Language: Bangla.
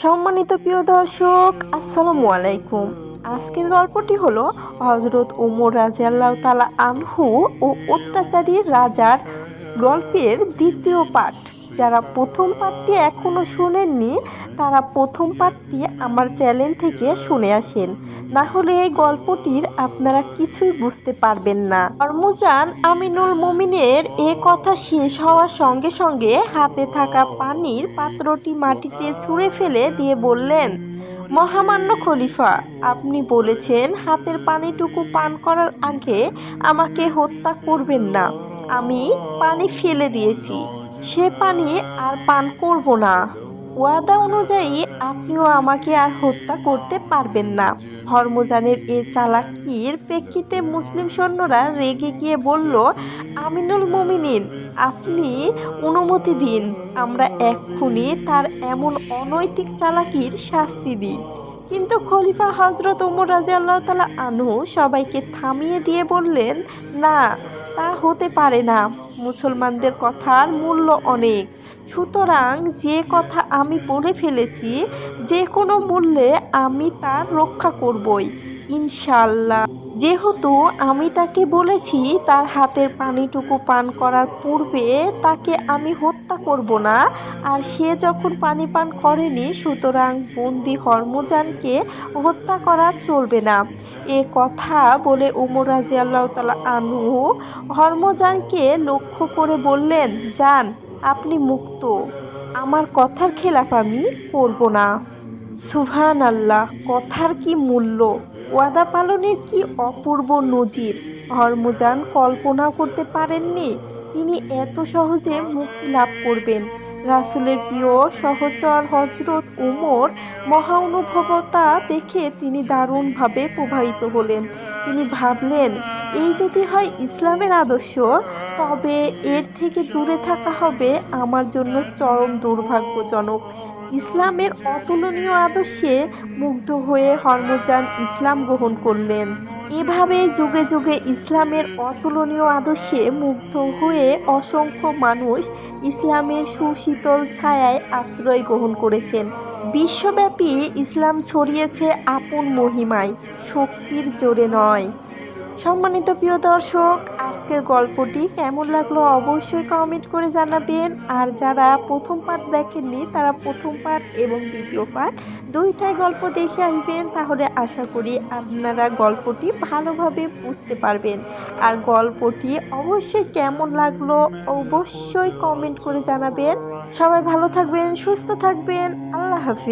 সম্মানিত প্রিয় দর্শক, আসসালামু আলাইকুম। আজকের গল্পটি হলো হজরত ওমর রাদিয়াল্লাহু তাআলা আনহু ও অত্যাচারী রাজার গল্পের দ্বিতীয় পার্ট। যারা প্রথম পার্টটি এখনও শোনেননি তারা প্রথম পার্টটি আমার চ্যানেল থেকে শুনে আসেন, না হলে এই গল্পটির আপনারা কিছুই বুঝতে পারবেন না। হরমুজান আমিনুল মুমিনের এ কথা শেষ হওয়ার সঙ্গে সঙ্গে হাতে থাকা পানির পাত্রটি মাটিতে ছুঁড়ে ফেলে দিয়ে বললেন, মহামান্য খলিফা, আপনি বলেছেন হাতের পানিটুকু পান করার আগে আমাকে হত্যা করবেন না। আমি পানি ফেলে দিয়েছি, সে পানি আর পান করব না। ওয়াদা অনুযায়ী আপনিও আমাকে আর হত্যা করতে পারবেন না। হরমুজানের এ চালাকির প্রেক্ষিতে মুসলিম সৈন্যরা রেগে গিয়ে বলল, আমিনুল মুমিনিন, আপনি অনুমতি দিন, আমরা এক্ষুনি তার এমন অনৈতিক চালাকির শাস্তি দিই। কিন্তু খলিফা হজরত ওমর রাদিয়াল্লাহু তাআলা আনহু সবাইকে থামিয়ে দিয়ে বললেন, না, তা হতে পারে না। মুসলমানদের কথার মূল্য অনেক, সুতরাং যে কথা আমি বলে ফেলেছি যে কোনো মূল্যে আমি তার রক্ষা করবই ইনশাআল্লাহ। যেহেতু আমি তাকে বলেছি তার হাতের পানিটুকু পান করার পূর্বে তাকে আমি হত্যা করব না, আর সে যখন পানি পান করেনি, সুতরাং বন্দি হরমুজানকে হত্যা করা চলবে না। এ কথা বলে ওমর রাদিয়াল্লাহু তাআলা আনহু হরমুজানকে লক্ষ্য করে বললেন, যান, আপনি মুক্ত, আমার কথার খেলাফ আমি করব না। সুবহানাল্লাহ, কথার কি মূল্য, ওয়াদা পালনের কি অপূর্ব নজির। হরমুজান কল্পনা করতে পারেননি তিনি এত সহজে মুক্তি লাভ করবেন। রাসূলের প্রিয় সহচর হজরত ওমর মহানুভবতা দেখে তিনি দারুণভাবে প্রভাবিত হলেন। তিনি ভাবলেন, এই যদি হয় ইসলামের আদর্শ, তবে এর থেকে দূরে থাকা হবে আমার জন্য চরম দুর্ভাগ্যজনক। ইসলামের অতুলনীয় আদর্শে মুগ্ধ হয়ে হরমুজান ইসলাম গ্রহণ করলেন। এভাবে যুগে যুগে ইসলামের অতুলনীয় আদর্শে মুগ্ধ হয়ে অসংখ্য মানুষ ইসলামের সুশীতল ছায়ায় আশ্রয় গ্রহণ করেছেন। বিশ্বব্যাপী ইসলাম ছড়িয়েছে আপন মহিমায়, শক্তির জোরে নয়। সম্মানিত প্রিয় দর্শক, আজকের গল্পটি কেমন লাগলো অবশ্যই কমেন্ট করে জানাবেন। আর যারা প্রথম পার্ট দেখেননি তারা প্রথম পার্ট এবং দ্বিতীয় পার্ট দুইটাই গল্প দেখে আসবেন, তাহলে আশা করি আপনারা গল্পটি ভালোভাবে বুঝতে পারবেন। আর গল্পটি অবশ্যই কেমন লাগলো অবশ্যই কমেন্ট করে জানাবেন। সবাই ভালো থাকবেন, সুস্থ থাকবেন, আল্লাহ হাফিজ।